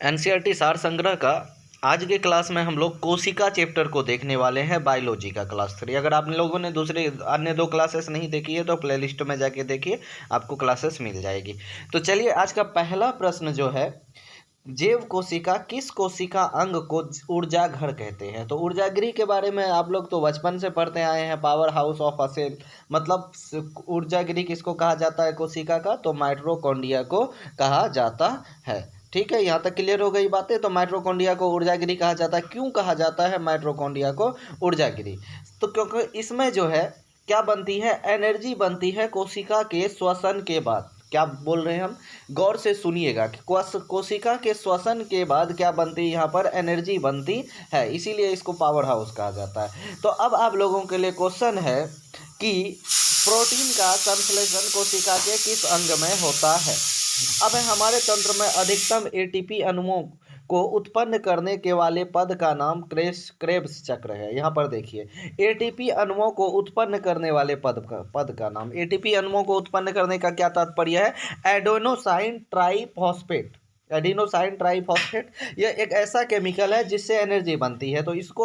NCERT सार संग्रह का आज के क्लास में हम लोग कोशिका चैप्टर को देखने वाले हैं, बायोलॉजी का क्लास 3। अगर आप लोगों ने दूसरे अन्य दो क्लासेस नहीं देखी है तो प्लेलिस्ट में जाके देखिए, आपको क्लासेस मिल जाएगी। तो चलिए, आज का पहला प्रश्न जो है, जैव कोशिका किस कोशिका अंग को ऊर्जा घर कहते हैं। तो ऊर्जागृह के बारे में आप लोग तो बचपन से पढ़ते आए हैं, powerhouse of a cell. मतलब ऊर्जागृह किसको कहा जाता है कोशिका का, तो माइटोकॉन्ड्रिया को कहा जाता है। ठीक है, यहाँ तक क्लियर हो गई बातें। तो माइटोकॉन्ड्रिया को ऊर्जागृह कहा जाता है। क्यों कहा जाता है माइटोकॉन्ड्रिया को ऊर्जागृह? तो क्योंकि इसमें जो है क्या बनती है, एनर्जी बनती है कोशिका के श्वसन के बाद। क्या बोल रहे हैं हम, गौर से सुनिएगा कि कोशिका के श्वसन के बाद क्या बनती है, यहाँ पर एनर्जी बनती है, इसीलिए इसको पावर हाउस कहा जाता है। तो अब आप लोगों के लिए क्वेश्चन है कि प्रोटीन का संश्लेषण कोशिका के किस अंग में होता है। अब हमारे तंत्र में अधिकतम एटीपी अणुओं को उत्पन्न करने के वाले पद का नाम क्रेब्स चक्र है। यहाँ पर देखिए, एटीपी अणुओं को उत्पन्न करने वाले पद का नाम। एटीपी अणुओं को उत्पन्न करने का क्या तात्पर्य है, एडेनोसाइन ट्राइफॉस्फेट। एडिनोसाइन ट्राइफॉस्फेट यह एक ऐसा केमिकल है जिससे एनर्जी बनती है। तो इसको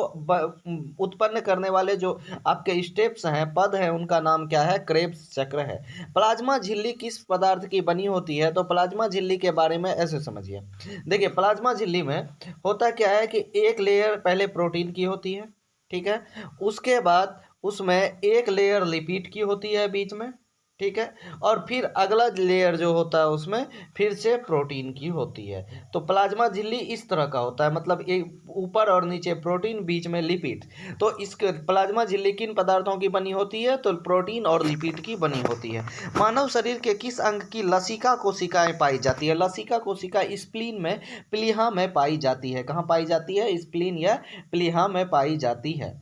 उत्पन्न करने वाले जो आपके स्टेप्स हैं, पद हैं, उनका नाम क्या है, क्रेब्स चक्र है। प्लाज्मा झिल्ली किस पदार्थ की बनी होती है। तो प्लाज्मा झिल्ली के बारे में ऐसे समझिए। देखिए, प्लाज्मा झिल्ली में होता क्या है कि एक लेयर पहले प्रोटीन की होती है, ठीक है, उसके बाद उसमें एक लेयर लिपिड की होती है बीच में, ठीक है, और फिर अगला लेयर जो होता है उसमें फिर से प्रोटीन की होती है। तो प्लाज्मा झिल्ली इस तरह का होता है, मतलब एक ऊपर और नीचे प्रोटीन, बीच में लिपिड। तो इस प्लाज्मा झिल्ली किन पदार्थों की बनी होती है, तो प्रोटीन और लिपिड की बनी होती है। मानव शरीर के किस अंग की लसिका कोशिकाएं पाई जाती है। लसिका कोशिका स्प्लीन में, प्लीहा में पाई जाती है। कहाँ पाई जाती है, स्प्लीन या प्लीहा में पाई जाती है।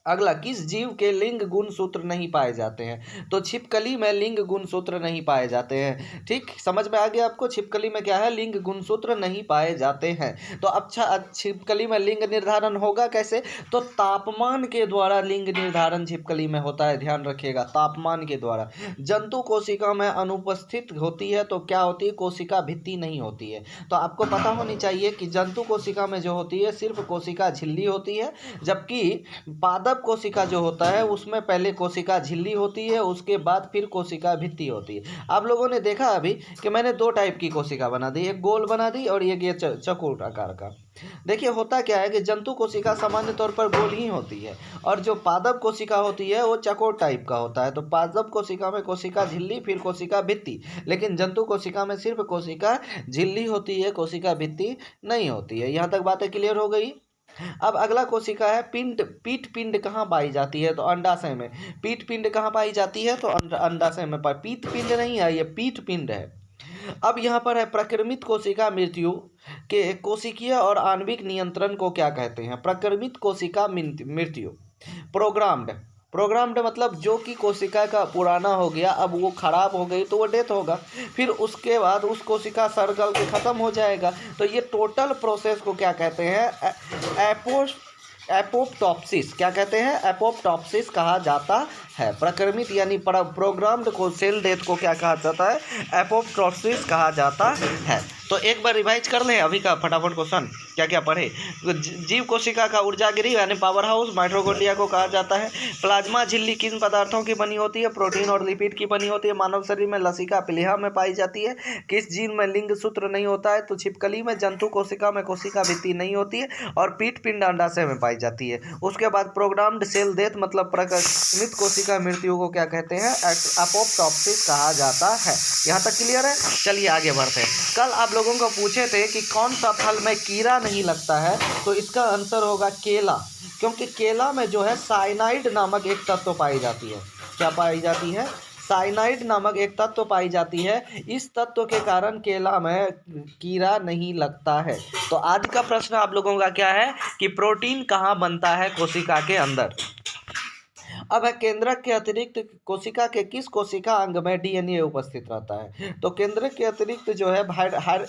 अगला, किस जीव के लिंग गुणसूत्र नहीं पाए जाते हैं। तो छिपकली में लिंग गुणसूत्र नहीं पाए जाते हैं। ठीक, समझ में आ गया आपको, छिपकली में क्या है, लिंग गुणसूत्र नहीं पाए जाते हैं। तो अच्छा, छिपकली में लिंग निर्धारण होगा कैसे, तो तापमान के द्वारा लिंग निर्धारण छिपकली में होता है, ध्यान रखिएगा, तापमान के द्वारा। जंतु कोशिका में अनुपस्थित होती है तो क्या होती है, कोशिका भित्ति नहीं होती है। तो आपको पता होनी चाहिए कि जंतु कोशिका में जो होती है सिर्फ कोशिका झिल्ली होती है, जबकि पादप कोशिका जो होता है उसमें पहले कोशिका झिल्ली होती है, उसके बाद फिर कोशिका भित्ति होती है। आप लोगों ने देखा अभी कि मैंने दो टाइप की कोशिका बना दी, एक गोल बना दी और एक ये चौकोर आकार का। देखिए, होता क्या है कि जंतु कोशिका सामान्य तौर पर गोल ही होती है, और जो पादप कोशिका होती है वो चौकोर टाइप का होता है। तो पादप कोशिका में कोशिका झिल्ली, फिर कोशिका भित्ति, लेकिन जंतु कोशिका में सिर्फ कोशिका झिल्ली होती है, कोशिका भित्ति नहीं होती है। यहाँ तक बातें क्लियर हो गई। अब अगला कोशिका है पिंड। पीठ पिंड कहाँ पाई जाती है, तो अंडाशय में। पीठ पिंड कहाँ पाई जाती है, तो अंडाशय में पीठ पिंड नहीं है, ये पीठ पिंड है। अब यहाँ पर है, प्रक्रमित कोशिका मृत्यु के कोशिकीय और आणविक नियंत्रण को क्या कहते हैं। प्रक्रमित कोशिका मृत्यु, प्रोग्राम्ड। प्रोग्राम्ड मतलब जो कि कोशिका का पुराना हो गया, अब वो खराब हो गई तो वो डेथ होगा, फिर उसके बाद उस कोशिका सर्कल के ख़त्म हो जाएगा। तो ये टोटल प्रोसेस को क्या कहते हैं, एपोप्टोप्सिस। क्या कहते हैं, एपोप्टोप्सिस कहा जाता है। प्रक्रमित यानी प्रोग्राम्ड को, सेल डेथ को क्या कहा जाता है, एपोप्टोप्सिस कहा जाता है। तो एक बार रिवाइज कर लें अभी का फटाफट क्वेश्चन, क्या क्या पढ़े। जीव कोशिका का ऊर्जागृह यानी पावर हाउस माइटोकॉन्ड्रिया को कहा जाता है। प्लाज्मा झिल्ली किन पदार्थों की बनी होती है, प्रोटीन और लिपिड की बनी होती है। मानव शरीर में लसिका प्लीहा में पाई जाती है। किस जीव में लिंग सूत्र नहीं होता है, तो छिपकली में। जंतु कोशिका में कोशिका भित्ति नहीं होती है, और पीठ पिंड अंडाशय में पाई जाती है। उसके बाद प्रोग्राम्ड सेल डेथ मतलब प्रक्रमित कोशिका मृत्यु को क्या कहते हैं, एपोप्टोप्सिस कहा जाता है। यहाँ तक क्लियर है। चलिए आगे बढ़ते हैं। कल आप लोगों को पूछे थे कि कौन सा फल में कीड़ा नहीं लगता है, तो इसका आंसर होगा केला, क्योंकि केला में जो है साइनाइड नामक एक तत्व पाई जाती है। क्या पाई जाती है, साइनाइड नामक एक तत्व पाई जाती है। इस तत्व के कारण केला में कीड़ा नहीं लगता है। तो आज का प्रश्न आप लोगों का क्या है कि प्रोटीन कहाँ बनता है कोशिका के अंदर। अब है केंद्रक के अतिरिक्त कोशिका के किस कोशिका अंग में डीएनए उपस्थित रहता है? तो केंद्रक के अतिरिक्त जो है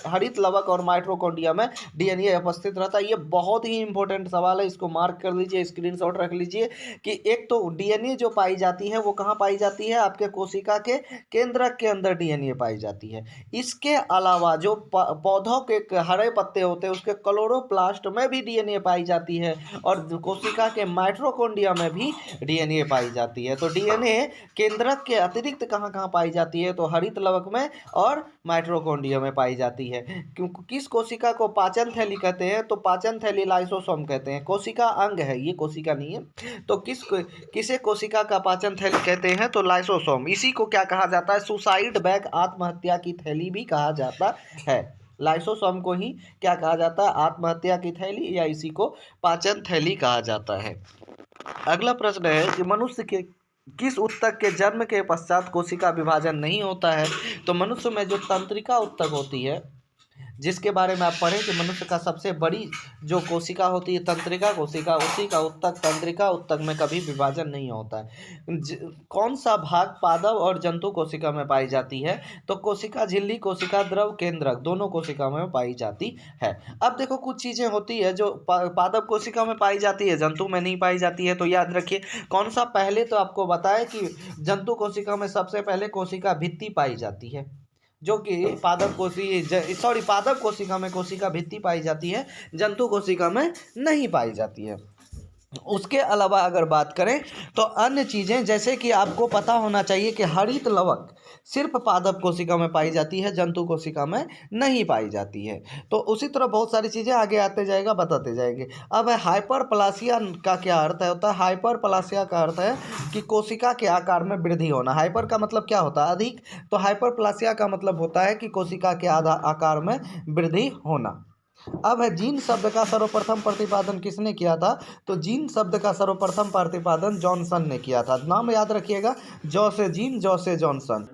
हरित लवक और माइटोकॉन्ड्रिया में डीएनए उपस्थित रहता है। ये बहुत ही इंपॉर्टेंट सवाल है, इसको मार्क कर लीजिए, स्क्रीनशॉट रख लीजिए कि एक तो डीएनए जो पाई जाती है वो कहाँ पाई जाती है? आपके कोशिका के केंद्रक के अंदर डीएनए पाई जाती है। इसके अलावा जो पौधों के हरे पत्ते होते हैं उसके क्लोरोप्लास्ट में भी डीएनए पाई जाती है और कोशिका के माइटोकॉन्ड्रिया में भी डीएनए पाई जाती है। तो डीएनए केंद्रक के अतिरिक्त कहाँ कहाँ पाई जाती है? तो हरित लवक में और माइटोकॉन्ड्रिया में पाई जाती है। क्योंकि किस कोशिका को पाचन थैली कहते हैं? तो पाचन थैली लाइसोसोम कहते हैं। कोशिका अंग है, ये कोशिका नहीं है। तो किसे कोशिका का पाचन थैली कहते हैं? तो लाइसोसोम। इसी को क्या कहा जाता है? सुसाइड बैग, आत्महत्या की थैली भी कहा जाता है। लाइसोसोम को ही क्या कहा जाता है? आत्महत्या की थैली, या इसी को पाचन थैली कहा जाता है। अगला प्रश्न है कि मनुष्य के किस ऊतक के जन्म के पश्चात कोशिका विभाजन नहीं होता है? तो मनुष्य में जो तंत्रिका ऊतक होती है, जिसके बारे में आप पढ़ें कि मनुष्य का सबसे बड़ी जो कोशिका होती है तंत्रिका कोशिका, उसी का ऊतक तंत्रिका ऊतक में कभी विभाजन नहीं होता है। कौन सा भाग पादप और जंतु कोशिका में पाई जाती है? तो कोशिका झिल्ली, कोशिका द्रव केंद्रक, दोनों कोशिका में पाई जाती है। अब देखो कुछ चीज़ें होती है जो पादप कोशिका में पाई जाती है, जंतु में नहीं पाई जाती है। तो याद रखिए कौन सा, पहले तो आपको बताया कि जंतु कोशिका में सबसे पहले कोशिका भित्ति पाई जाती है, जो कि पादप कोशिका में कोशिका भित्ति पाई जाती है, जंतु कोशिका में नहीं पाई जाती है। उसके अलावा अगर बात करें तो अन्य चीज़ें, जैसे कि आपको पता होना चाहिए कि हरित लवक सिर्फ पादप कोशिका में पाई जाती है, जंतु कोशिका में नहीं पाई जाती है। तो उसी तरह बहुत सारी चीज़ें आगे आते जाएगा, बताते जाएंगे। अब हाइपरप्लासिया का क्या अर्थ है? होता है हाइपरप्लासिया का अर्थ है कि कोशिका के आकार में वृद्धि होना। हाइपर का मतलब क्या होता है? अधिक। तो हाइपरप्लासिया का मतलब होता है कि कोशिका के आकार में वृद्धि होना। अब है जीन शब्द का सर्वप्रथम प्रतिपादन किसने किया था? तो जीन शब्द का सर्वप्रथम प्रतिपादन जॉनसन ने किया था। नाम याद रखिएगा, जॉ से जीन, जॉ से जॉनसन।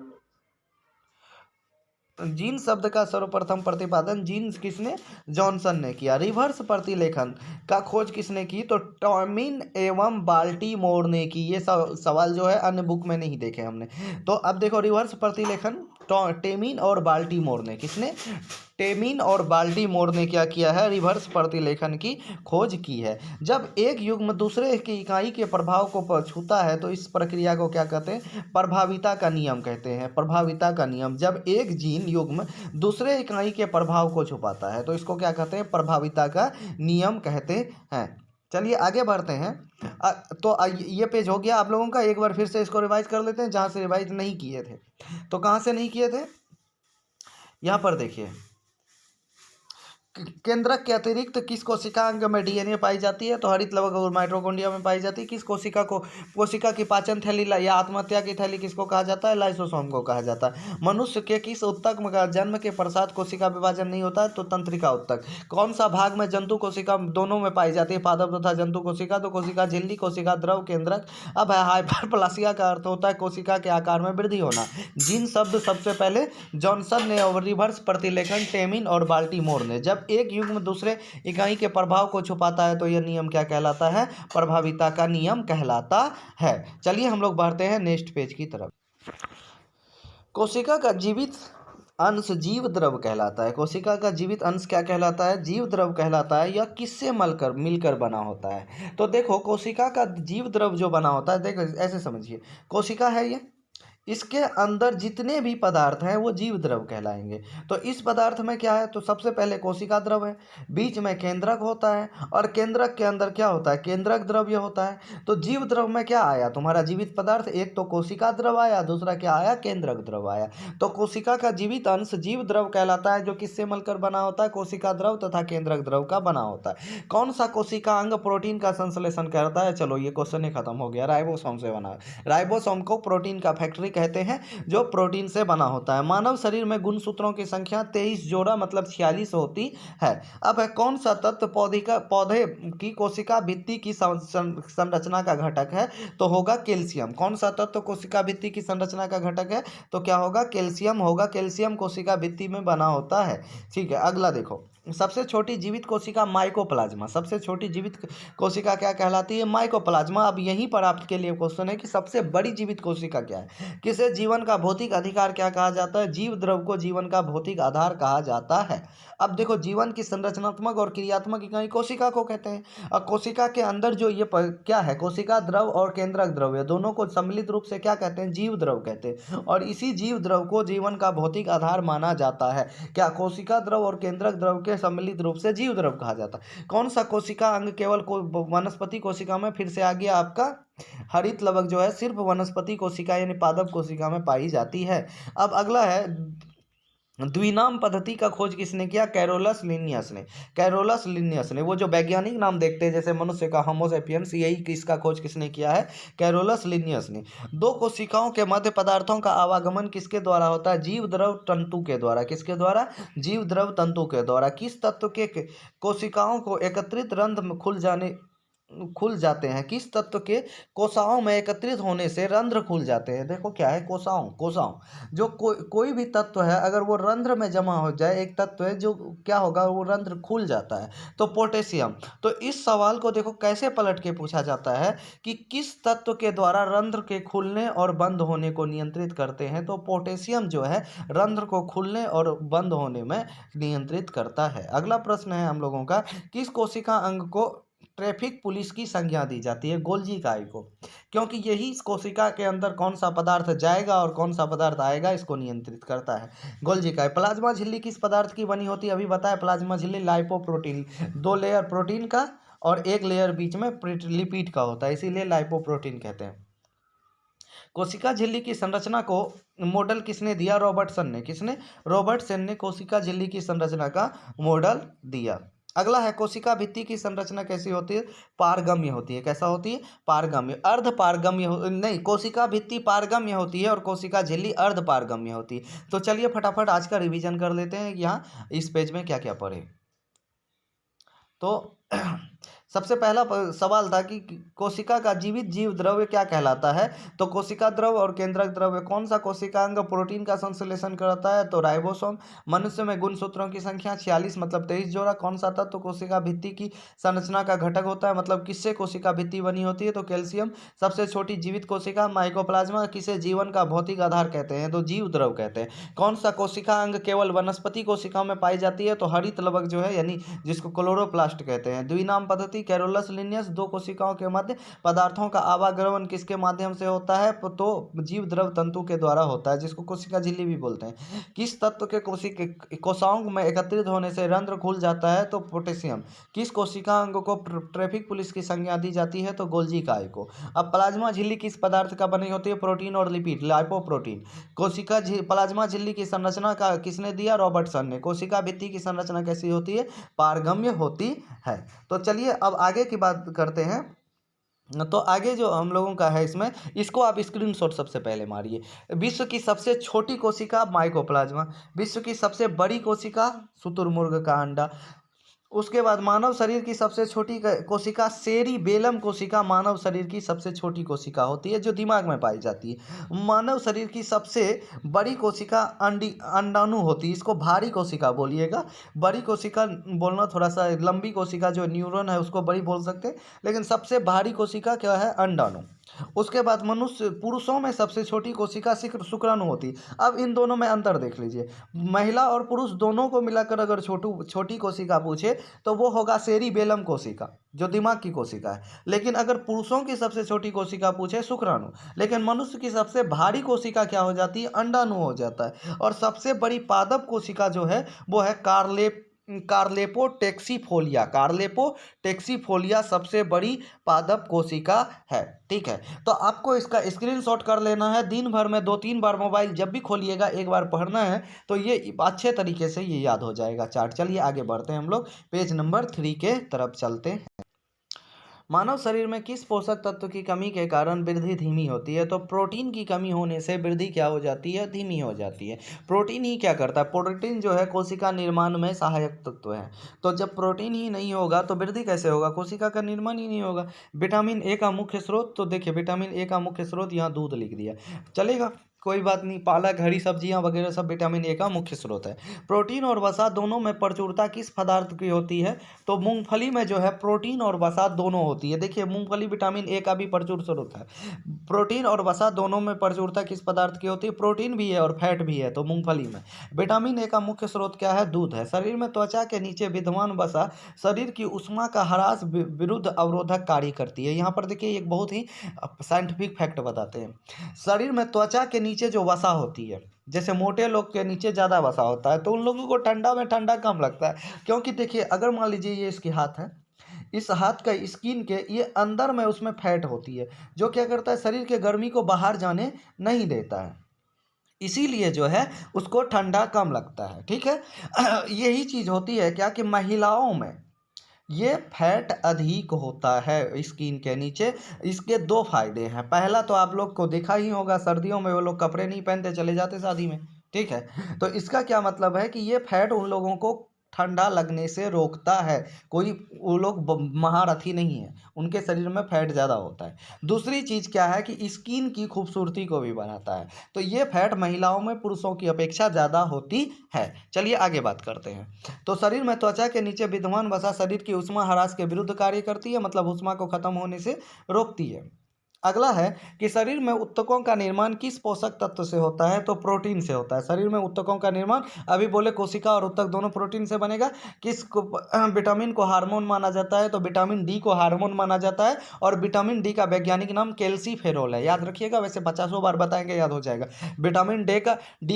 जीन शब्द का सर्वप्रथम प्रतिपादन जीन किसने? जॉनसन ने किया। रिवर्स प्रतिलेखन का खोज किसने की? तो टॉमिन एवं बाल्टीमोर ने की। ये सवाल जो है अन्य बुक में नहीं देखे हमने। तो अब देखो रिवर्स प्रतिलेखन टेमिन और बाल्टीमोर ने, किसने? टेमिन और बाल्टीमोर ने क्या किया है? रिवर्स प्रतिलेखन की खोज की है। जब एक युग्म दूसरे की इकाई के प्रभाव को छूता है तो इस प्रक्रिया को क्या कहते हैं? प्रभाविता का नियम कहते हैं। प्रभाविता का नियम। जब एक जीन युग्म दूसरे इकाई के प्रभाव को छुपाता है तो इसको क्या कहते हैं? प्रभाविता का नियम कहते हैं। चलिए आगे बढ़ते हैं। ये पेज हो गया आप लोगों का। एक बार फिर से इसको रिवाइज कर लेते हैं जहाँ से रिवाइज नहीं किए थे। तो कहाँ से नहीं किए थे? यहाँ पर देखिए, केंद्रक के अतिरिक्त किस कोशिका अंग में डीएनए पाई जाती है? तो हरित लवक और माइटोकॉन्ड्रिया में पाई जाती है। किस कोशिका की पाचन थैली या आत्महत्या की थैली किसको कहा जाता है? लाइसोसोम को कहा जाता है। मनुष्य के किस ऊतक का जन्म के पश्चात कोशिका विभाजन नहीं होता है? तो तंत्रिका ऊतक। कौन सा भाग में जंतु कोशिका दोनों में पाई जाती है, पादप तथा जंतु कोशिका? तो कोशिका झिल्ली, कोशिका द्रव केंद्रक। अब हाइपरप्लासिया का अर्थ होता है कोशिका के आकार में वृद्धि होना। जीन शब्द सबसे पहले जॉनसन ने और रिवर्स प्रतिलेखन टेमिन और बाल्टीमोर ने। जब एक युग्म दूसरे इकाई के प्रभाव को छुपाता है तो यह नियम क्या कहलाता है? प्रभाविता का नियम कहलाता है। चलिए हम लोग बढ़ते हैं नेक्स्ट पेज की तरफ। कोशिका का जीवित अंश जीव द्रव कहलाता है। कोशिका का जीवित अंश क्या कहलाता है? जीव द्रव कहलाता है। यह किससे मिलकर बना होता है? तो देखो कोशिका का जीव द्रव जो बना होता है, देखो ऐसे समझिए, कोशिका है ये, इसके अंदर जितने भी पदार्थ हैं वो जीव द्रव कहलाएंगे। तो इस पदार्थ में क्या है? तो सबसे पहले कोशिका द्रव है, बीच में केंद्रक होता है और केंद्रक के अंदर क्या होता है? केंद्रक द्रव्य होता है। तो जीव द्रव में क्या आया तुम्हारा जीवित पदार्थ? एक तो कोशिका द्रव आया, दूसरा क्या आया? केंद्रक द्रव आया। तो कोशिका का जीवित अंश जीव द्रव कहलाता है, जो किससे मिलकर बना होता है? कोशिका द्रव तथा केंद्रक द्रव का बना होता है। कौन सा कोशिका अंग प्रोटीन का संश्लेषण करता है? चलो ये क्वेश्चन ही खत्म हो गया। राइबोसोम से बना है। राइबोसोम को प्रोटीन का फैक्ट्री कहते हैं जो प्रोटीन से बना होता है। मानव शरीर में गुणसूत्रों की संख्या 23 जोड़ा मतलब 46 होती है। अब है कौन सा तत्व पौधे की कोशिका भित्ति की संरचना का घटक है? तो होगा कैल्शियम। कौन सा तत्व कोशिका भित्ति की संरचना का घटक है? तो क्या होगा? कैल्शियम होगा। कैल्शियम कोशिका भित्ति में बना होता है। ठीक है, अगला देखो, सबसे छोटी जीवित कोशिका माइकोप्लाज्मा। सबसे छोटी जीवित कोशिका क्या कहलाती है? माइकोप्लाज्मा। अब यहीं पर आपके लिए क्वेश्चन है कि सबसे बड़ी जीवित कोशिका क्या है? किसे जीवन का भौतिक अधिकार क्या कहा जाता है? जीव द्रव को जीवन का भौतिक आधार कहा जाता है। अब देखो, जीवन की संरचनात्मक और क्रियात्मक इकाई कोशिका को कहते हैं। और कोशिका के अंदर जो ये क्या है? कोशिका द्रव और केंद्रक द्रव, ये दोनों को सम्मिलित रूप से क्या कहते हैं? जीव द्रव कहते हैं। और इसी जीव द्रव को जीवन का भौतिक आधार माना जाता है। क्या? कोशिका द्रव और केंद्रक द्रव के सम्मिलित रूप से जीव द्रव कहा जाता है। कौन सा कोशिका अंग केवल वनस्पति कोशिका में, फिर से आ गया आपका हरित लवक जो है, सिर्फ वनस्पति कोशिका यानी पादप कोशिका में पाई जाती है। अब अगला है, द्विनाम पद्धति का खोज किसने किया? कैरोलस लिनियस ने। कैरोलस लिनियस ने, वो जो वैज्ञानिक नाम देखते हैं जैसे मनुष्य का होमो सेपियंस, यही इसका खोज किसने किया है? कैरोलस लिनियस ने। दो कोशिकाओं के मध्य पदार्थों का आवागमन किसके द्वारा होता है? जीव द्रव तंतु के द्वारा। किसके द्वारा? जीव द्रव तंतु के द्वारा। किस तत्व के कोशिकाओं को एकत्रित रंध्र में खुल जाते हैं? किस तत्व के कोशिकाओं में एकत्रित होने से रंध्र खुल जाते हैं? देखो क्या है, कोशिकाओं जो कोई भी तत्व है अगर वो रंध्र में जमा हो जाए, एक तत्व है जो क्या होगा, वो रंध्र खुल जाता है। तो पोटेशियम। तो इस सवाल को देखो कैसे पलट के पूछा जाता है कि किस तत्व के द्वारा रंध्र के खुलने और बंद होने को नियंत्रित करते हैं? तो पोटेशियम जो है रंध्र को खुलने और बंद होने में नियंत्रित करता है। अगला प्रश्न है हम लोगों का, किस कोशिका अंग को ट्रैफिक पुलिस की संज्ञा दी जाती है? गोल्जी इकाई को। क्योंकि यही इस कोशिका के अंदर कौन सा पदार्थ जाएगा और कौन सा पदार्थ आएगा, इसको नियंत्रित करता है। गोल्जी इकाई। प्लाज्मा झिल्ली किस पदार्थ की बनी होती है? अभी बताया, प्लाज्मा झिल्ली लाइपोप्रोटीन, 2 लेयर प्रोटीन का और 1 लेयर बीच में लिपिड का होता है, इसीलिए लाइपोप्रोटीन कहते हैं। कोशिका झिल्ली की संरचना को मॉडल किसने दिया? रॉबर्टसन ने। किसने? रॉबर्टसन ने कोशिका झिल्ली की संरचना का मॉडल दिया। अगला है, कोशिका भित्ति की संरचना कैसी होती है? पारगम्य होती है। कैसा होती है? पारगम्य। अर्ध पारगम्य नहीं, कोशिका भित्ति पारगम्य होती है और कोशिका झिल्ली अर्ध पारगम्य होती है। तो चलिए फटाफट आज का रिवीजन कर लेते हैं, यहाँ इस पेज में क्या क्या पढ़े। तो सबसे पहला सवाल था कि कोशिका का जीवित जीव द्रव्य क्या कहलाता है? तो कोशिका द्रव और केंद्रक द्रव्य। कौन सा कोशिका अंग प्रोटीन का संश्लेषण करता है? तो राइबोसोम। मनुष्य में गुणसूत्रों की संख्या 46 मतलब 23 जोड़ा। कौन सा तत्व कोशिका भित्ति की संरचना का घटक होता है? मतलब किससे कोशिका भित्ति बनी होती है? तो कैल्शियम। सबसे छोटी जीवित कोशिका माइकोप्लाज्मा। किसे जीवन का भौतिक आधार कहते हैं? तो जीव द्रव कहते हैं। कौन सा कोशिका अंग केवल वनस्पति कोशिकाओं में पाई जाती है? तो हरित लवक जो है, यानी जिसको क्लोरोप्लास्ट कहते हैं। द्विनाम पद्धति कैरोलस लिनियस। दो कोशिकाओं के मध्य पदार्थों का आवागमन किसके माध्यम से होता है? तो जीव द्रव तंतु के द्वारा होता है, जिसको कोशिका झिल्ली भी बोलते हैं। किस तत्व के कोशिकाओं में एकत्रित होने से रंध्र खुल जाता है? तो पोटेशियम। किस कोशिका अंग को ट्रैफिक पुलिस की संज्ञा दी जाती है? तो गोल्जी इकाई को। अब प्लाज्मा झिल्ली किस पदार्थ का बनी होती है? प्रोटीन और लिपिड, लाइपोप्रोटीन। कोशिका प्लाज्मा झिल्ली की संरचना का किसने दिया? रॉबर्टसन ने। कोशिका भित्ति की संरचना कैसी होती है? पारगम्य होती है। तो चलिए अब आगे की बात करते हैं। तो आगे जो हम लोगों का है इसमें, इसको आप स्क्रीनशॉट सबसे पहले मारिए। विश्व की सबसे छोटी कोशिका माइकोप्लाज्मा। विश्व की सबसे बड़ी कोशिका शुतुरमुर्ग का अंडा। उसके बाद मानव शरीर की सबसे छोटी कोशिका सेरिबेलम कोशिका मानव शरीर की सबसे छोटी कोशिका होती है, जो दिमाग में पाई जाती है। मानव शरीर की सबसे बड़ी कोशिका अंडाणु होती है, इसको भारी कोशिका बोलिएगा। बड़ी कोशिका बोलना थोड़ा सा, लंबी कोशिका जो न्यूरॉन है उसको बड़ी बोल सकते हैं, लेकिन सबसे भारी कोशिका क्या है? अंडाणु। उसके बाद पुरुषों में सबसे छोटी कोशिका शुक्राणु होती है। अब इन दोनों में अंतर देख लीजिए। महिला और पुरुष दोनों को मिलाकर अगर छोटी कोशिका पूछे तो वो होगा सेरिबेलम कोशिका, जो दिमाग की कोशिका है। लेकिन अगर पुरुषों की सबसे छोटी कोशिका पूछे, शुक्राणु। लेकिन मनुष्य की सबसे भारी कोशिका क्या हो जाती है? अंडाणु हो जाता है। और सबसे बड़ी पादप कोशिका जो है वो है कार्लेपोटेक्सीफोलिया। कार्लेपोटेक्सीफोलिया सबसे बड़ी पादप कोशिका है। ठीक है, तो आपको इसका स्क्रीनशॉट कर लेना है। दिन भर में 2-3 बार मोबाइल जब भी खोलिएगा एक बार पढ़ना है, तो ये अच्छे तरीके से ये याद हो जाएगा चार्ट। चलिए आगे बढ़ते हैं, हम लोग पेज नंबर 3 के तरफ चलते हैं। मानव शरीर में किस पोषक तत्व की कमी के कारण वृद्धि धीमी होती है? तो प्रोटीन की कमी होने से वृद्धि क्या हो जाती है? धीमी हो जाती है। प्रोटीन ही क्या करता है? प्रोटीन जो है कोशिका निर्माण में सहायक तत्व है। तो जब प्रोटीन ही नहीं होगा तो वृद्धि कैसे होगा? कोशिका का निर्माण ही नहीं होगा। विटामिन ए का मुख्य स्रोत, तो देखिए विटामिन ए का मुख्य स्रोत यहाँ दूध लिख दिया, चलेगा, कोई बात नहीं। पालक, हरी सब्जियां वगैरह सब विटामिन ए का मुख्य स्रोत है। प्रोटीन और वसा दोनों में प्रचुरता किस पदार्थ की होती है? तो मूंगफली में जो है प्रोटीन और वसा दोनों होती है। देखिए मूंगफली विटामिन ए का भी प्रचुर स्रोत है। प्रोटीन और वसा दोनों में प्रचुरता किस पदार्थ की होती है? प्रोटीन भी है और फैट भी है। तो मूंगफली में विटामिन ए का मुख्य स्रोत क्या है? दूध है। शरीर में त्वचा के नीचे विद्यमान वसा शरीर की ऊष्मा का ह्रास विरुद्ध अवरोधक कार्य करती है। यहाँ पर देखिए एक बहुत ही साइंटिफिक फैक्ट बताते हैं। शरीर में त्वचा के नीचे जो वसा होती है, जैसे मोटे लोग के नीचे ज़्यादा वसा होता है तो उन लोगों को ठंडा में ठंडा कम लगता है, क्योंकि देखिए अगर मान लीजिए ये इसकी हाथ है, इस हाथ का स्किन के ये अंदर में उसमें फैट होती है जो क्या करता है? शरीर के गर्मी को बाहर जाने नहीं देता है, इसीलिए जो है उसको ठंडा कम लगता है। ठीक है। यही चीज़ होती है क्या कि महिलाओं में ये फैट अधिक होता है स्किन के नीचे। इसके दो फायदे हैं। पहला तो आप लोग को देखा ही होगा, सर्दियों में वो लोग कपड़े नहीं पहनते, चले जाते शादी में। ठीक है। तो इसका क्या मतलब है कि ये फैट उन लोगों को ठंडा लगने से रोकता है। कोई वो लोग महारथी नहीं है, उनके शरीर में फैट ज़्यादा होता है। दूसरी चीज़ क्या है कि स्किन की खूबसूरती को भी बढ़ाता है। तो ये फैट महिलाओं में पुरुषों की अपेक्षा ज़्यादा होती है। चलिए आगे बात करते हैं। तो शरीर में त्वचा के नीचे विद्यमान वसा शरीर की ऊष्मा ह्रास के विरुद्ध कार्य करती है, मतलब ऊष्मा को खत्म होने से रोकती है। अगला है कि शरीर में ऊतकों का निर्माण किस पोषक तत्व से होता है? तो प्रोटीन से होता है। शरीर में ऊतकों का निर्माण, अभी बोले कोशिका और ऊतक दोनों प्रोटीन से बनेगा। किस विटामिन को हार्मोन माना जाता है? तो विटामिन डी को हार्मोन माना जाता है। और विटामिन डी का वैज्ञानिक नाम कैल्सीफेरोल है, याद रखिएगा, वैसे 50 बार बताएंगे याद हो जाएगा। विटामिन डी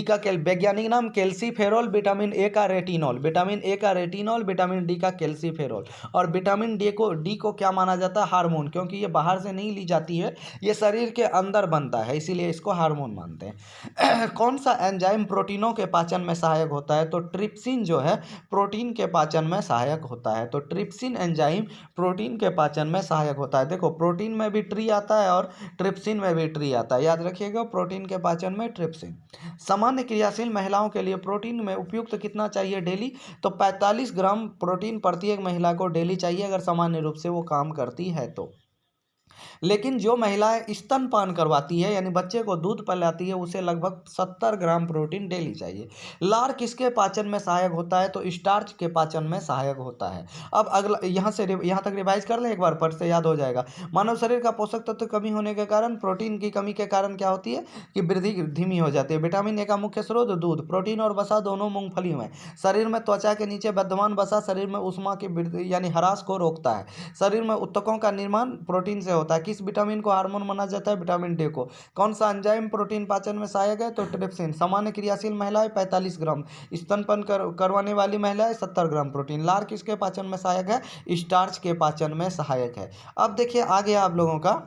का वैज्ञानिक नाम कैल्सीफेरोल, विटामिन ए का रेटिनॉल, विटामिन ए का रेटिनॉल, विटामिन डी का कैल्सीफेरोल। और विटामिन डी को क्या माना जाता है? हार्मोन, क्योंकि ये बाहर से नहीं ली जाती है, ये शरीर के अंदर बनता है, इसीलिए इसको हार्मोन मानते हैं। कौन सा एंजाइम प्रोटीनों के पाचन में सहायक होता है? तो ट्रिप्सिन जो है प्रोटीन के पाचन में सहायक होता है। तो ट्रिप्सिन एंजाइम प्रोटीन के पाचन में सहायक होता है। देखो प्रोटीन में भी ट्री आता है और ट्रिप्सिन में भी ट्री आता है, याद रखिएगा, प्रोटीन के पाचन में ट्रिप्सिन। सामान्य क्रियाशील महिलाओं के लिए प्रोटीन में उपयुक्त कितना चाहिए डेली? तो 45 ग्राम प्रोटीन प्रत्येक महिला को डेली चाहिए, अगर सामान्य रूप से वो काम करती है तो। लेकिन जो महिलाएं स्तनपान करवाती है यानी बच्चे को दूध पिलाती है, उसे लगभग 70 ग्राम प्रोटीन डेली चाहिए। लार किसके पाचन में सहायक होता है? तो स्टार्च के पाचन में सहायक होता है। अब अगला यहाँ तक रिवाइज कर ले एक बार, पर से याद हो जाएगा। मानव शरीर का पोषक तत्व कमी होने के कारण, प्रोटीन की कमी के कारण क्या होती है कि वृद्धि धीमी हो जाती है। विटामिन ए का मुख्य स्रोत दूध, प्रोटीन और वसा दोनों मूंगफली में। शरीर में त्वचा के नीचे विद्यमान वसा शरीर में ऊष्मा की वृद्धि यानी ह्रास को रोकता है। शरीर में ऊतकों का निर्माण प्रोटीन से होता है। किस विटामिन को हार्मोन माना जाता है? विटामिन डी को। कौन सा एंजाइम प्रोटीन पाचन में सहायक है? तो ट्रिप्सिन। सामान्य क्रियाशील महिलाएं 45 ग्राम, स्तनपान करवाने वाली महिलाएं 70 ग्राम प्रोटीन। लार किसके पाचन में सहायक है? स्टार्च के पाचन में सहायक है। अब देखिए आगे आप लोगों का,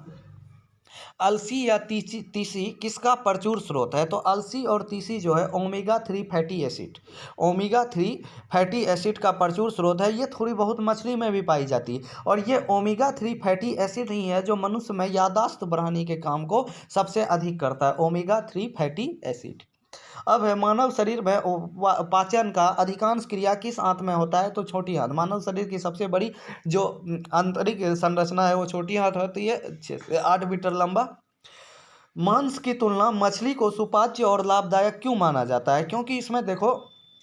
अलसी या तीसी किसका प्रचुर स्रोत है? तो अलसी और तीसी जो है omega 3 fatty acid, omega 3 fatty acid का प्रचुर स्रोत है। ये थोड़ी बहुत मछली में भी पाई जाती है। और ये ओमेगा 3 फैटी एसिड ही है जो मनुष्य में याददाश्त बढ़ाने के काम को सबसे अधिक करता है, ओमेगा 3 फैटी एसिड। अब है मानव शरीर में पाचन का अधिकांश क्रिया किस आंत में होता है? तो छोटी आंत। मानव शरीर की सबसे बड़ी जो आंतरिक संरचना है वो छोटी आंत होती है, 6 से 8 मीटर लंबा। मांस की तुलना मछली को सुपाच्य और लाभदायक क्यों माना जाता है? क्योंकि इसमें देखो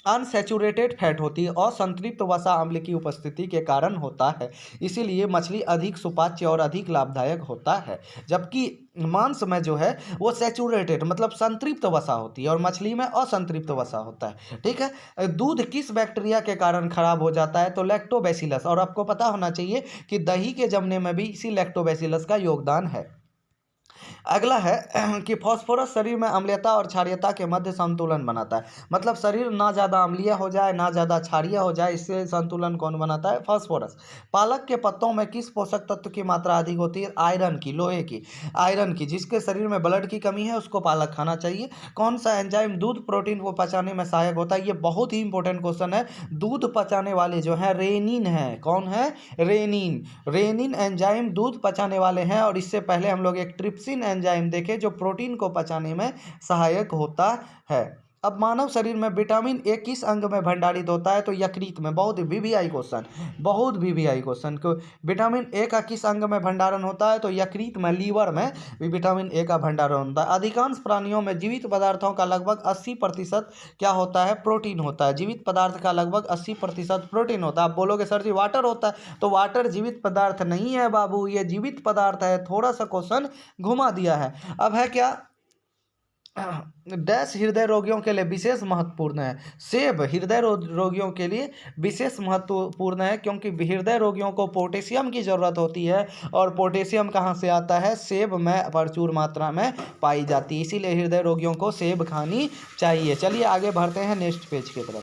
अनसैचुरेटेड फैट होती है और संतृप्त वसा अम्ल की उपस्थिति के कारण होता है, इसीलिए मछली अधिक सुपाच्य और अधिक लाभदायक होता है। जबकि मांस में जो है वो सैचुरेटेड मतलब संतृप्त वसा होती है और मछली में असंतृप्त वसा होता है। ठीक है। दूध किस बैक्टीरिया के कारण खराब हो जाता है? तो लैक्टोबैसिलस। और आपको पता होना चाहिए कि दही के जमने में भी इसी लैक्टोबैसिलस का योगदान है। अगला है कि फास्फोरस शरीर में अम्लीयता और क्षारीयता के मध्य संतुलन बनाता है। मतलब शरीर ना ज़्यादा अम्लीय हो जाए ना ज़्यादा क्षारीय हो जाए, इससे संतुलन कौन बनाता है? फास्फोरस। पालक के पत्तों में किस पोषक तत्व की मात्रा अधिक होती है? आयरन की, लोहे की, आयरन की। जिसके शरीर में ब्लड की कमी है उसको पालक खाना चाहिए। कौन सा एंजाइम दूध प्रोटीन को पचाने में सहायक होता है? ये बहुत ही इंपॉर्टेंट क्वेश्चन है। दूध पचाने वाले जो है रेनिन है। कौन है? रेनिन। रेनिन एंजाइम दूध पचाने वाले हैं। और इससे पहले हम लोग एक ट्रिप्सिन एंजाइम देखे जो प्रोटीन को पचाने में सहायक होता है। अब मानव शरीर में विटामिन ए किस अंग में भंडारित होता है? तो यकृत में। बहुत वीवीआई क्वेश्चन, बहुत वीवीआई क्वेश्चन। विटामिन ए का किस अंग में भंडारण होता है? तो यकृत में, लीवर में विटामिन ए का भंडारण होता है। अधिकांश प्राणियों में जीवित पदार्थों का लगभग 80% क्या होता है? प्रोटीन होता है। जीवित पदार्थ का लगभग 80% प्रोटीन होता है। आप बोलोगे सर जी वाटर होता है, तो वाटर जीवित पदार्थ नहीं है बाबू, ये जीवित पदार्थ है। थोड़ा सा क्वेश्चन घुमा दिया है। अब है क्या? डैश हृदय रोगियों के लिए विशेष महत्वपूर्ण है। सेब हृदय रोगियों के लिए विशेष महत्वपूर्ण है क्योंकि हृदय रोगियों को पोटेशियम की ज़रूरत होती है। और पोटेशियम कहाँ से आता है? सेब में प्रचुर मात्रा में पाई जाती है। इसीलिए हृदय रोगियों को सेब खानी चाहिए। चलिए आगे बढ़ते हैं नेक्स्ट पेज की तरफ।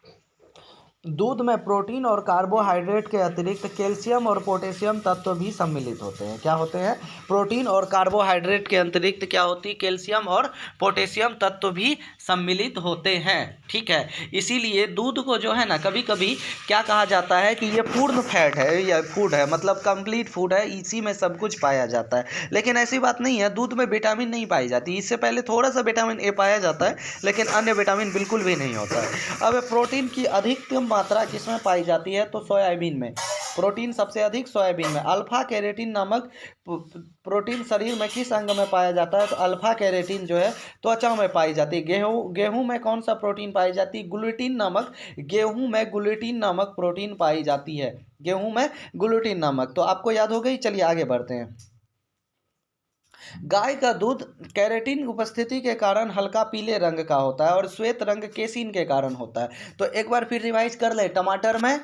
दूध में प्रोटीन और कार्बोहाइड्रेट के अतिरिक्त कैल्शियम और पोटेशियम तत्व भी सम्मिलित होते हैं। क्या होते हैं? प्रोटीन और कार्बोहाइड्रेट के अतिरिक्त क्या होती है? कैल्शियम और पोटेशियम तत्व भी सम्मिलित होते हैं। ठीक है, इसीलिए दूध को जो है ना कभी कभी क्या कहा जाता है कि ये पूर्ण फैट है या फूड है, मतलब कंप्लीट फूड है, इसी में सब कुछ पाया जाता है। लेकिन ऐसी बात नहीं है, दूध में विटामिन नहीं पाई जाती। इससे पहले थोड़ा सा विटामिन ए पाया जाता है लेकिन अन्य विटामिन बिल्कुल भी नहीं होता है। अब प्रोटीन की अधिकतम मात्रा किसमें पाई जाती है? तो सोयाबीन में। प्रोटीन सबसे अधिक सोयाबीन में। अल्फा कैरोटीन नामक प्रोटीन शरीर में किस अंग में पाया जाता है? तो अल्फा कैरोटीन जो है त्वचा में पाई जाती है। गेहूं में कौन सा प्रोटीन पाई जाती है? ग्लूटीन नामक। गेहूं में ग्लूटीन नामक प्रोटीन पाई जाती है। गेहूं में ग्लूटीन नामक। तो आपको याद हो गई। चलिए आगे बढ़ते हैं। गाय का दूध कैरेटिन उपस्थिति के कारण हल्का पीले रंग का होता है और श्वेत रंग केसिन के कारण होता है। तो एक बार फिर रिवाइज कर ले। टमाटर में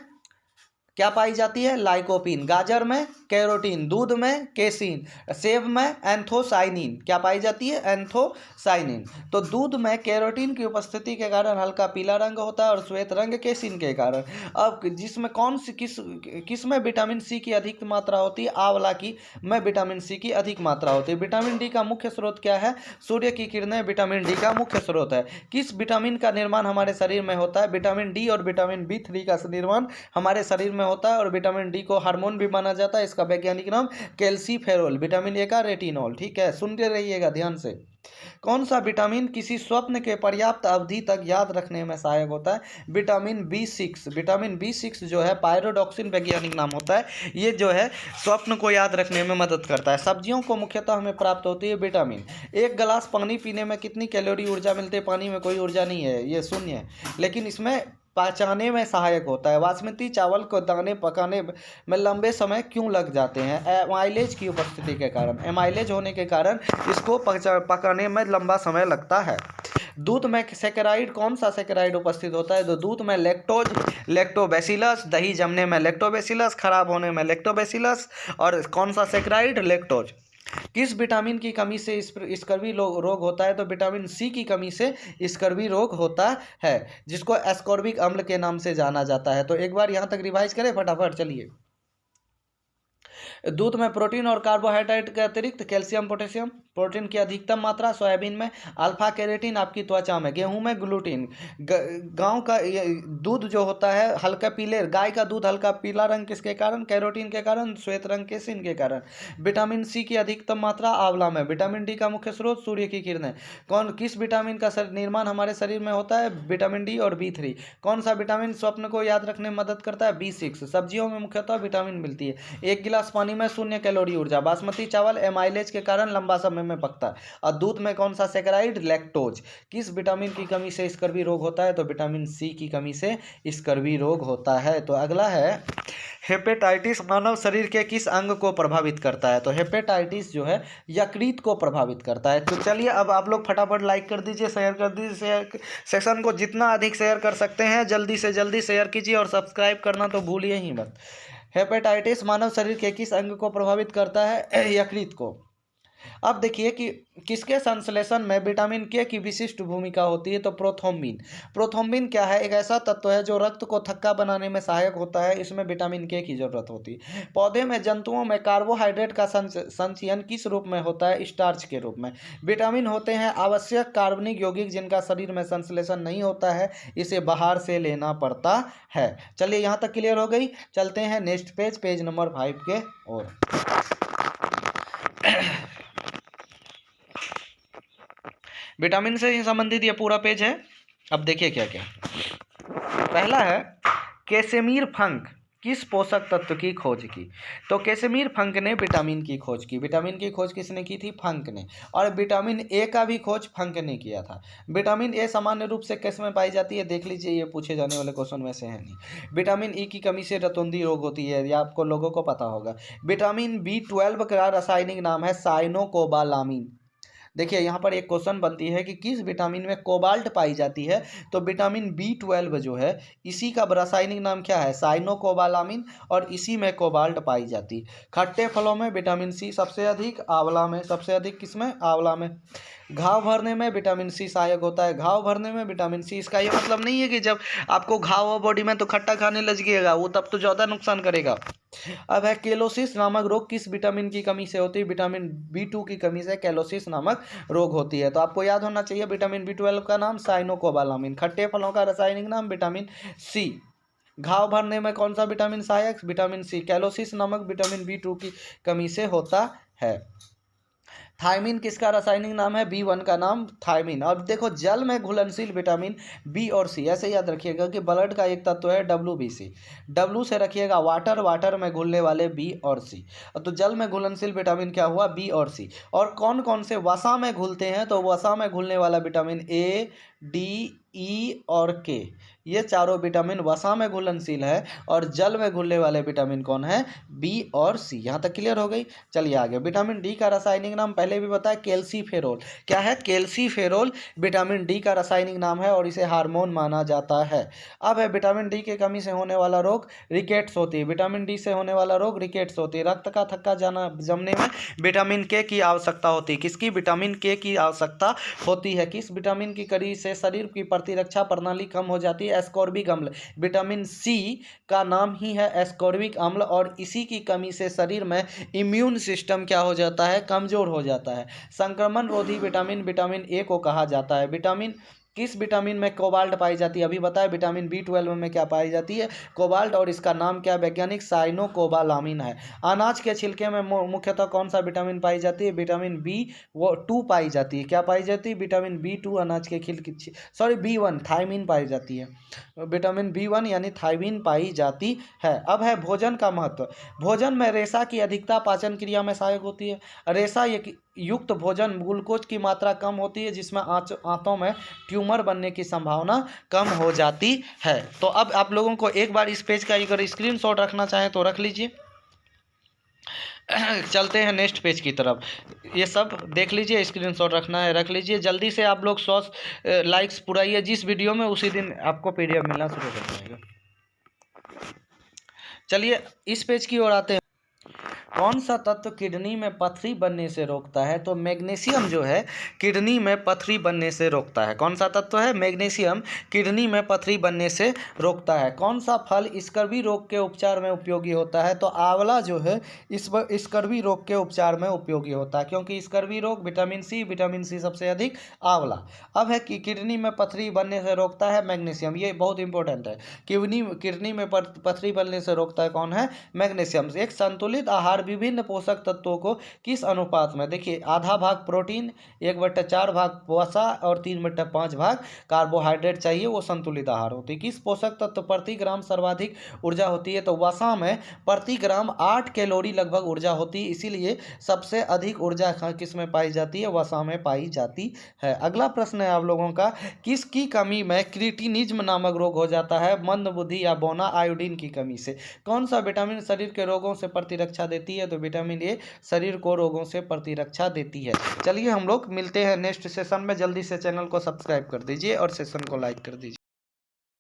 क्या पाई जाती है? लाइकोपीन। गाजर में कैरोटीन। दूध में केसिन। सेब में एंथोसाइनिन। क्या पाई जाती है? एंथोसाइनिन। तो दूध में कैरोटीन की उपस्थिति के कारण हल्का पीला रंग होता है और श्वेत रंग केसिन के कारण। अब जिसमें कौन सी किस में विटामिन सी की अधिक मात्रा होती है? आंवला की में विटामिन सी की अधिक मात्रा होती है। विटामिन डी का मुख्य स्रोत क्या है? सूर्य की किरणें विटामिन डी का मुख्य स्रोत है। किस विटामिन का निर्माण हमारे शरीर में होता है? विटामिन डी और विटामिन B3 का निर्माण हमारे शरीर में होता है। और विटामिन डी को हार्मोन भी माना जाता है। इसका वैज्ञानिक नाम कैल्सीफेरोल। विटामिन ए का रेटिनॉल। ठीक है, सुनते रहिएगा ध्यान से। कौन सा विटामिन किसी स्वप्न के पर्याप्त अवधि तक याद रखने में सहायक होता है? Vitamin B6। विटामिन B6 जो है पायरोडॉक्सिन वैज्ञानिक नाम होता है। ये जो है स्वप्न को याद रखने में मदद करता है। सब्जियों को मुख्यतः हमें प्राप्त होती है विटामिन। एक गिलास पानी पीने में कितनी कैलोरी ऊर्जा मिलती है? पानी में कोई ऊर्जा नहीं है, ये शून्य है, लेकिन इसमें पचाने में सहायक होता है। बासमती चावल को दाने पकाने में लंबे समय क्यों लग जाते हैं? एमाइलेज की उपस्थिति के कारण। एमाइलेज होने के कारण इसको पकाने में लंबा समय लगता है। दूध में सेकेराइड, कौन सा सेकेराइड उपस्थित होता है? तो दूध में लैक्टोज, लैक्टोबैसिलस। दही जमने में लैक्टोबैसिलस, खराब होने में लैक्टोबैसिलस। और कौन सा सेकेराइड? लैक्टोज। किस विटामिन की कमी से स्कर्वी रोग होता है? तो विटामिन सी की कमी से स्कर्वी रोग होता है, जिसको एस्कॉर्बिक अम्ल के नाम से जाना जाता है। तो एक बार यहाँ तक रिवाइज करें फटाफट। चलिए, दूध में प्रोटीन और कार्बोहाइड्रेट के अतिरिक्त कैल्शियम, पोटेशियम। प्रोटीन की अधिकतम मात्रा सोयाबीन में। अल्फा कैरोटीन आपकी त्वचा में। गेहूं में ग्लूटीन। गांव का दूध जो होता है हल्का पीले, गाय का दूध हल्का पीला रंग किसके कारण? कैरोटीन के कारण। श्वेत रंग केसिन के कारण। विटामिन सी की अधिकतम मात्रा आंवला में। विटामिन डी का मुख्य स्रोत सूर्य की किरणें। किस विटामिन का निर्माण हमारे शरीर में होता है? विटामिन डी और B3। कौन सा विटामिन स्वप्न को याद रखने में मदद करता है? B6। सब्जियों में मुख्यतः विटामिन मिलती है। एक गिलास पानी में 0 कैलोरी ऊर्जा। बासमती चावल एमाइलेज के कारण लंबा समय में पकता है। और दूध में कौन सा सेकेराइड? लैक्टोज। किस विटामिन की कमी से स्कर्वी रोग होता है? तो विटामिन सी की कमी से स्कर्वी रोग होता है। तो अगला है हेपेटाइटिस मानव शरीर के किस अंग को प्रभावित करता है? तो हेपेटाइटिस जो है यकृत को प्रभावित करता है। तो चलिए अब आप लोग फटाफट लाइक कर दीजिए, शेयर कर दीजिए। सेशन को जितना अधिक शेयर कर सकते हैं जल्दी से जल्दी शेयर कीजिए और सब्सक्राइब करना तो भूलिए ही मत। हेपेटाइटिस मानव शरीर के किस अंग को प्रभावित करता है? यकृत को। अब देखिए कि किसके संश्लेषण में विटामिन के की विशिष्ट भूमिका होती है, तो प्रोथ्रोम्बिन। प्रोथ्रोम्बिन क्या है, एक ऐसा तत्व है जो रक्त को थक्का बनाने में सहायक होता है, इसमें विटामिन के की जरूरत होती है। पौधे में जंतुओं में कार्बोहाइड्रेट का संचयन किस रूप में होता है, स्टार्च के रूप में। विटामिन होते हैं आवश्यक कार्बनिक यौगिक जिनका शरीर में संश्लेषण नहीं होता है, इसे बाहर से लेना पड़ता है। चलिए यहाँ तक क्लियर हो गई। चलते हैं नेक्स्ट पेज, पेज नंबर 5 के ओर। विटामिन से ही संबंधित ये पूरा पेज है। अब देखिए क्या क्या। पहला है कैसेमीर फंक किस पोषक तत्व की खोज की, तो कैसेमीर फंक ने विटामिन की खोज की। विटामिन की खोज किसने की थी, फंक ने। और विटामिन ए का भी खोज फंक ने किया था। विटामिन ए सामान्य रूप से किस में पाई जाती है, देख लीजिए, ये पूछे जाने वाले क्वेश्चन में से है नहीं। विटामिन ई की कमी से रतौंधी रोग होती है, या आपको लोगों को पता होगा। विटामिन B12 का रासायनिक नाम है साइनोकोबालामिन। देखिए यहाँ पर एक क्वेश्चन बनती है कि किस विटामिन में कोबाल्ट पाई जाती है, तो विटामिन B12 जो है इसी का रासायनिक नाम क्या है, साइनोकोबालामिन, और इसी में कोबाल्ट पाई जाती है। खट्टे फलों में विटामिन सी सबसे अधिक, आंवला में सबसे अधिक, किसमें, आंवला में। घाव भरने में विटामिन सी सहायक होता है, घाव भरने में विटामिन सी। इसका ये मतलब नहीं है कि जब आपको घाव हो बॉडी में तो खट्टा खाने लगिएगा, वो तब तो ज़्यादा नुकसान करेगा। अब है केलोसिस नामक रोग किस विटामिन की कमी से होती है, विटामिन B2 की कमी से केलोसिस नामक रोग होती है। तो आपको याद होना चाहिए विटामिन B12 का नाम साइनोकोबालामिन, खट्टे फलों का रासायनिक नाम विटामिन सी, घाव भरने में कौन सा विटामिन सहायक, विटामिन सी, केलोसिस नामक विटामिन B2 की कमी से होता है। थायमिन किसका रासायनिक नाम है, B1 का नाम थायमिन। अब देखो जल में घुलनशील विटामिन बी और सी, ऐसे याद रखिएगा कि ब्लड का एक तत्व है WBC, W से रखिएगा वाटर, वाटर में घुलने वाले B और C। तो जल में घुलनशील विटामिन क्या हुआ, B और C। और कौन कौन से वसा में घुलते हैं, तो वसा में घुलने वाला विटामिन A, D, E और K, ये चारों विटामिन वसा में घुलनशील है। और जल में घुलने वाले विटामिन कौन है, B और C। यहाँ तक क्लियर हो गई। चलिए आगे। विटामिन डी का रासायनिक नाम पहले भी बताया, कैल्सीफेरोल। क्या है, कैल्सीफेरोल विटामिन डी का रासायनिक नाम है और इसे हार्मोन माना जाता है। अब है विटामिन डी की कमी से होने वाला रोग रिकेट्स होती है। विटामिन डी से होने वाला रोग रिकेट्स होती है। रक्त का थक्का जाना जमने में विटामिन के की आवश्यकता होती है। किसकी, विटामिन के की आवश्यकता होती है। किस विटामिन की कमी से शरीर की प्रतिरक्षा प्रणाली कम हो जाती है, एस्कॉर्बिक अम्ल। विटामिन सी का नाम ही है एस्कॉर्बिक अम्ल, और इसी की कमी से शरीर में इम्यून सिस्टम क्या हो जाता है, कमजोर हो जाता है। संक्रमण रोधी विटामिन विटामिन ए को कहा जाता है। विटामिन किस विटामिन में कोबाल्ट पाई जाती है, अभी बताया विटामिन B12 में क्या पाई जाती है, कोबाल्ट, और इसका नाम क्या वैज्ञानिक, साइनोकोबालामिन है। अनाज के छिलके में मुख्यतः कौन सा विटामिन पाई जाती है, विटामिन B2 पाई जाती है। क्या पाई जाती है, विटामिन B2 अनाज के सॉरी B1 थायमिन पाई जाती है। विटामिन B1 यानी थायमिन पाई जाती है। अब है भोजन का महत्व। भोजन में रेशा की अधिकता पाचन क्रिया में सहायक होती है। रेशा युक्त भोजन ग्लूकोज की मात्रा कम होती है, जिसमें आंतों में ट्यूमर बनने की संभावना कम हो जाती है। तो अब आप लोगों को एक बार इस पेज का अगर स्क्रीनशॉट रखना चाहें तो रख लीजिए। चलते हैं नेक्स्ट पेज की तरफ। ये सब देख लीजिए, स्क्रीनशॉट रखना है रख लीजिए। जल्दी से आप लोग 100 लाइक्स पुराइए जिस वीडियो में, उसी दिन आपको PDF मिलना शुरू हो जाएगा। चलिए इस पेज की ओर आते हैं। कौन सा तत्व किडनी में पथरी बनने से रोकता है, तो मैग्नीशियम जो है किडनी में पथरी बनने से रोकता है। कौन सा तत्व है, मैग्नीशियम किडनी में पथरी बनने से रोकता है। कौन सा फल स्कर्वी रोग के उपचार में उपयोगी होता है, तो आंवला जो है इस स्कर्वी रोग के उपचार में उपयोगी होता है, क्योंकि स्कर्वी रोग विटामिन सी सबसे अधिक आंवला। अब है कि किडनी में पथरी बनने से रोकता है मैग्नीशियम, ये बहुत इंपॉर्टेंट है। किडनी में पथरी बनने से रोकता है कौन है, मैग्नीशियम। एक संतुलित आहार विभिन्न पोषक तत्वों को किस अनुपात में, देखिए आधा भाग प्रोटीन, 1/4 भाग वसा और 3/5 भाग कार्बोहाइड्रेट चाहिए, वो संतुलित आहार होती है। किस पोषक तत्व प्रति ग्राम सर्वाधिक ऊर्जा होती है, तो वसा में प्रति ग्राम 8 कैलोरी लगभग ऊर्जा होती है, इसीलिए सबसे अधिक ऊर्जा किस में पाई जाती है, वसा में पाई जाती है। अगला प्रश्न है आप लोगों का, किसकी कमी में क्रिटिनिज्म नामक रोग हो जाता है, मंदबुद्धि या बौना, आयोडीन की कमी से। कौन सा विटामिन शरीर के रोगों से प्रतिरक्षा देती है, तो विटामिन ए शरीर को रोगों से प्रतिरक्षा देती है। चलिए हम लोग मिलते हैं नेक्स्ट सेशन में। जल्दी से चैनल को सब्सक्राइब कर दीजिए और सेशन को लाइक कर दीजिए।